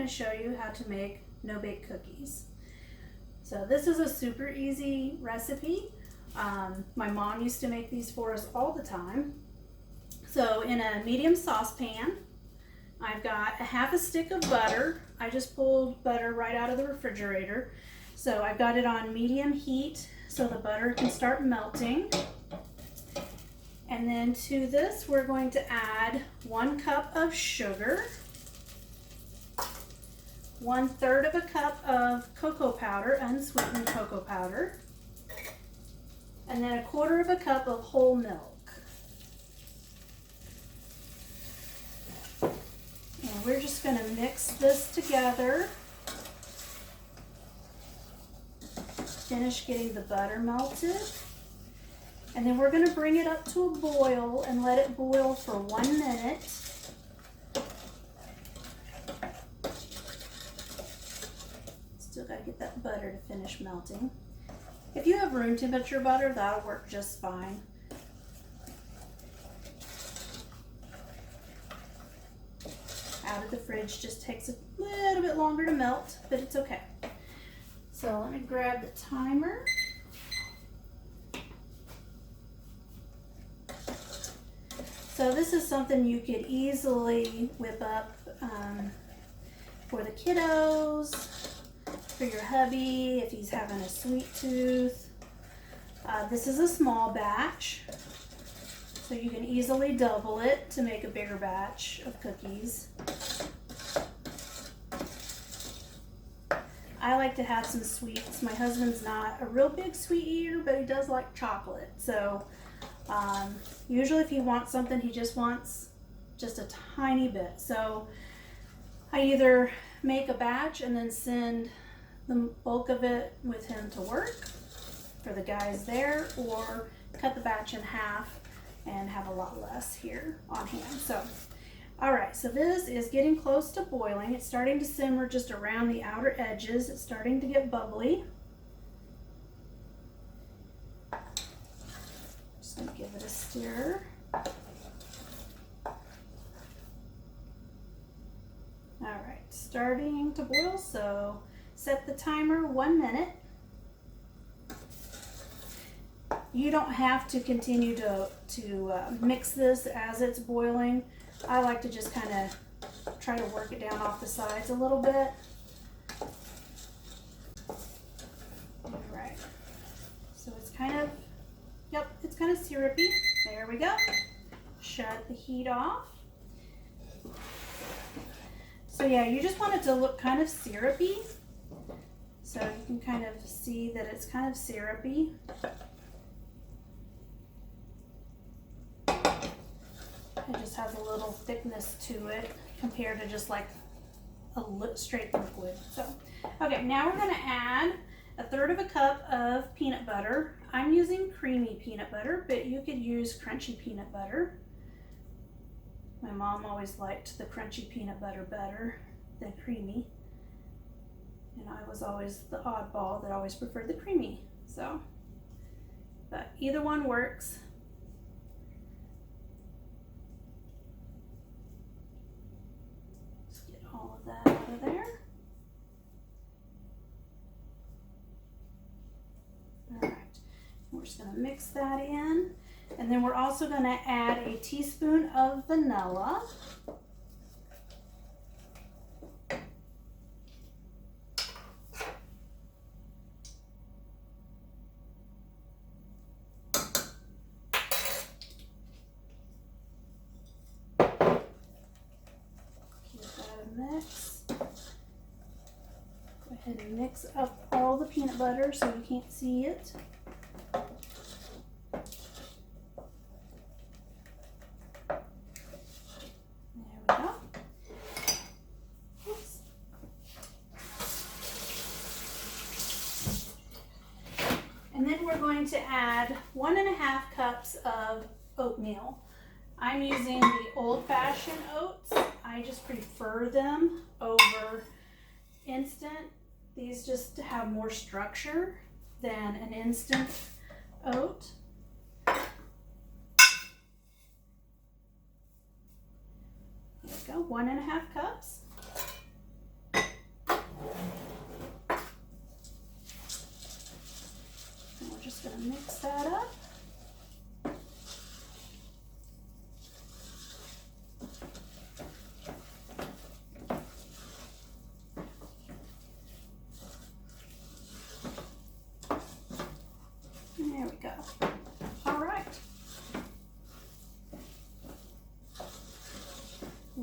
to show you how to make no-bake cookies. So this is a super easy recipe. My mom used to make these for us all the time. So in a medium saucepan, I've got a half a stick of butter. I just pulled butter right out of the refrigerator. So I've got it on medium heat so the butter can start melting. And then to this, we're going to add 1 cup of sugar, 1/3 of a cup of cocoa powder, unsweetened cocoa powder, and then 1/4 of a cup of whole milk. And we're just going to mix this together. Finish getting the butter melted. And then we're going to bring it up to a boil and let it boil for 1 minute. Still got to get that butter to finish melting. If you have room temperature butter, that'll work just fine. Out of the fridge just takes a little bit longer to melt, but it's okay. So let me grab the timer. So this is something you could easily whip up for the kiddos, for your hubby if he's having a sweet tooth. This is a small batch, so you can easily double it to make a bigger batch of cookies. I like to have some sweets. My husband's not a real big sweet eater, but he does like chocolate. So usually if he wants something, he just wants just a tiny bit. So I either make a batch and then send the bulk of it with him to work for the guys there, or cut the batch in half and have a lot less here on hand. So, all right, so this is getting close to boiling. It's starting to simmer just around the outer edges. It's starting to get bubbly. Just gonna give it a stir. All right, starting to boil, so set the timer 1 minute. You don't have to continue to mix this as it's boiling. I like to just kind of try to work it down off the sides a little bit. All right, so it's kind of, yep, it's kind of syrupy. There we go. Shut the heat off. So yeah, you just want it to look kind of syrupy. So you can kind of see that it's kind of syrupy. It just has a little thickness to it compared to just like a straight liquid. So, okay, now we're gonna add 1/3 of a cup of peanut butter. I'm using creamy peanut butter, but you could use crunchy peanut butter. My mom always liked the crunchy peanut butter better than creamy. And I was always the oddball that always preferred the creamy. So, but either one works. Let's get all of that out of there. All right, we're just gonna mix that in. And then we're also gonna add a teaspoon of vanilla. Mix. Go ahead and mix up all the peanut butter so you can't see it. There we go. Oops. And then we're going to add 1.5 cups of oatmeal. I'm using the old-fashioned oats. I just prefer them over instant. These just have more structure than an instant oat. There we go, 1.5 cups.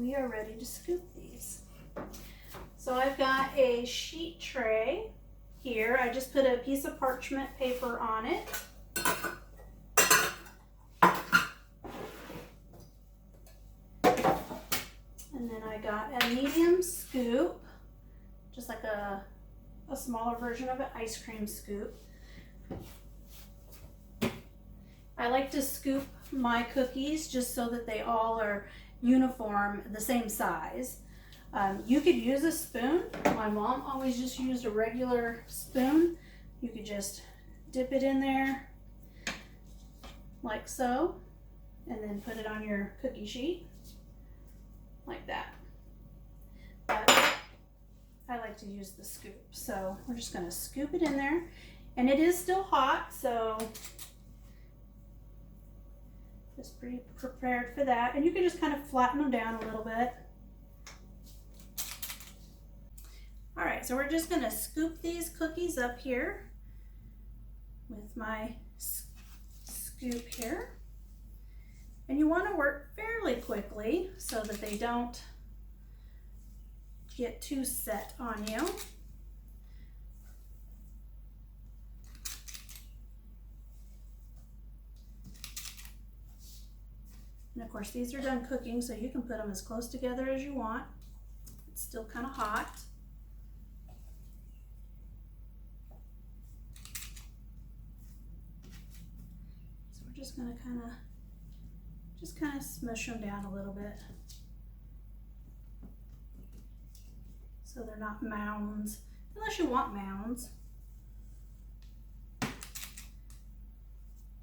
we are ready to scoop these. So I've got a sheet tray here. I just put a piece of parchment paper on it. And then I got a medium scoop, just like a smaller version of an ice cream scoop. I like to scoop my cookies just so that they all are uniform, the same size. You could use a spoon. My mom always just used a regular spoon. You could just dip it in there like so, and then put it on your cookie sheet like that. But I like to use the scoop. So we're just gonna scoop it in there, and it is still hot, so just be prepared for that. And you can just kind of flatten them down a little bit. All right, so we're just gonna scoop these cookies up here with my scoop here. And you wanna work fairly quickly so that they don't get too set on you. And of course, these are done cooking, so you can put them as close together as you want. It's still kind of hot. So we're just gonna kind of smush them down a little bit, so they're not mounds, unless you want mounds.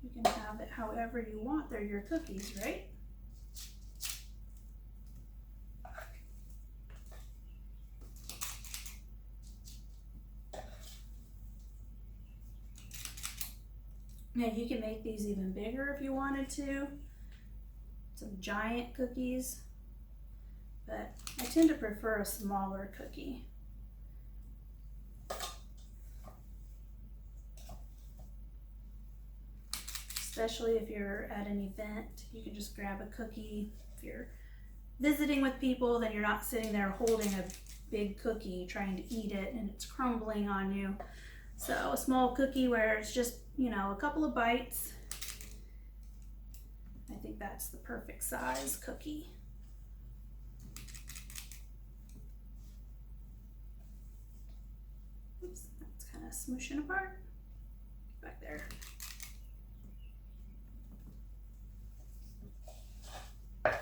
You can have it however you want. They're your cookies, right? Now you can make these even bigger if you wanted to. Some giant cookies, but I tend to prefer a smaller cookie. Especially if you're at an event, you can just grab a cookie. If you're visiting with people, then you're not sitting there holding a big cookie trying to eat it and it's crumbling on you. So a small cookie where it's just, you know, a couple of bites. I think that's the perfect size cookie. Oops, that's kind of smooshing apart. Get back there. All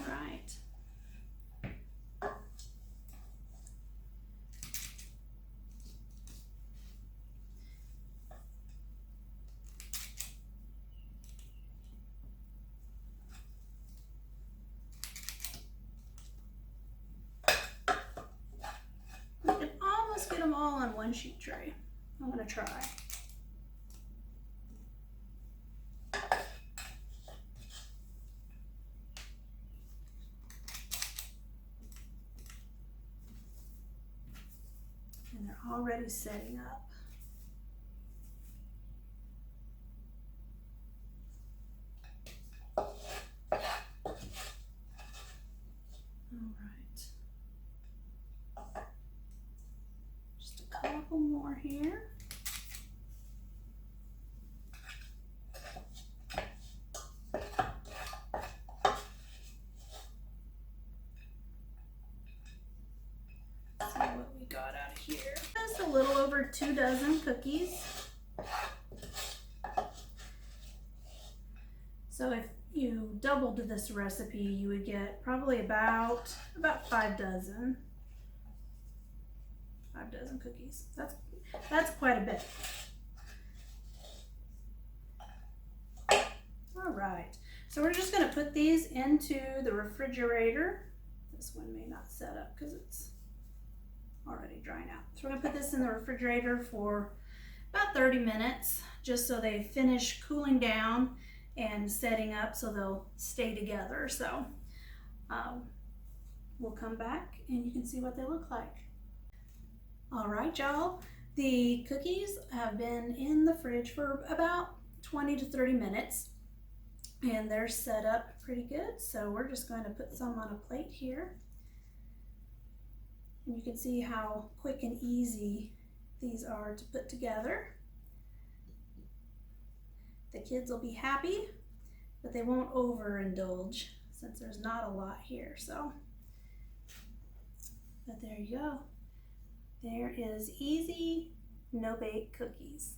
right. You can almost get them all on one sheet tray. I'm gonna try. And they're already setting up. Couple more here. Let's see what we got out of here. Just a little over 2 dozen cookies. So if you doubled this recipe, you would get probably about 5 dozen. 5 dozen cookies. That's quite a bit. All right, so we're just gonna put these into the refrigerator. This one may not set up because it's already drying out. So we're gonna put this in the refrigerator for about 30 minutes, just so they finish cooling down and setting up so they'll stay together. So we'll come back and you can see what they look like. All right, y'all, the cookies have been in the fridge for about 20 to 30 minutes. And they're set up pretty good, so we're just going to put some on a plate here. And you can see how quick and easy these are to put together. The kids will be happy, but they won't overindulge since there's not a lot here. So, but there you go. There is easy no-bake cookies.